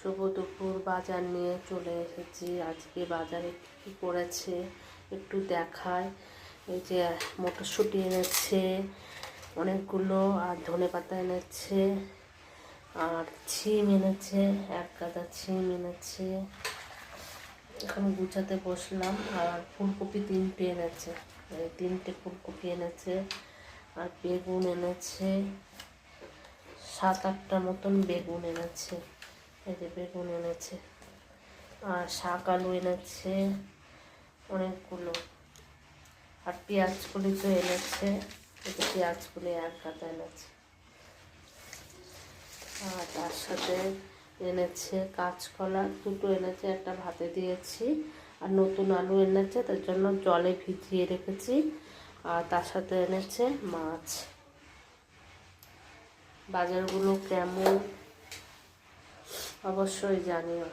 শুভ দুপুর। বাজার নিয়ে চলে এসেছি। আজকে বাজারে কী করেছে একটু দেখায়। এই যে মটরশুঁটি এনেছে অনেকগুলো, আর ধনেপাতা এনেছে, আর ছিম এনেছে, এক গাদা ছিম এনেছে। এখন গুছাতে বসলাম। আর ফুলকপি 3টে এনেছে, 3টে ফুলকপি এনেছে, আর বেগুন এনেছে 7-8টা মতন বেগুন এনেছে। এই যে বেগুন এনেছে, আর শাক আলু এনেছে অনেকগুলো, আর পেঁয়াজগুলি তো এনেছে। এই যে পেঁয়াজগুলি এক গাদা এনেছে। আর তার সাথে এনেছে কাঁচকলা 2টো এনেছে, একটা ভাতে দিয়েছি। আর নতুন আলু এনেছে, তার জন্য জলে ভিজিয়ে রেখেছি। আর তার সাথে এনেছে মাছ। বাজারগুলো কেমন অবশ্যই জানিও।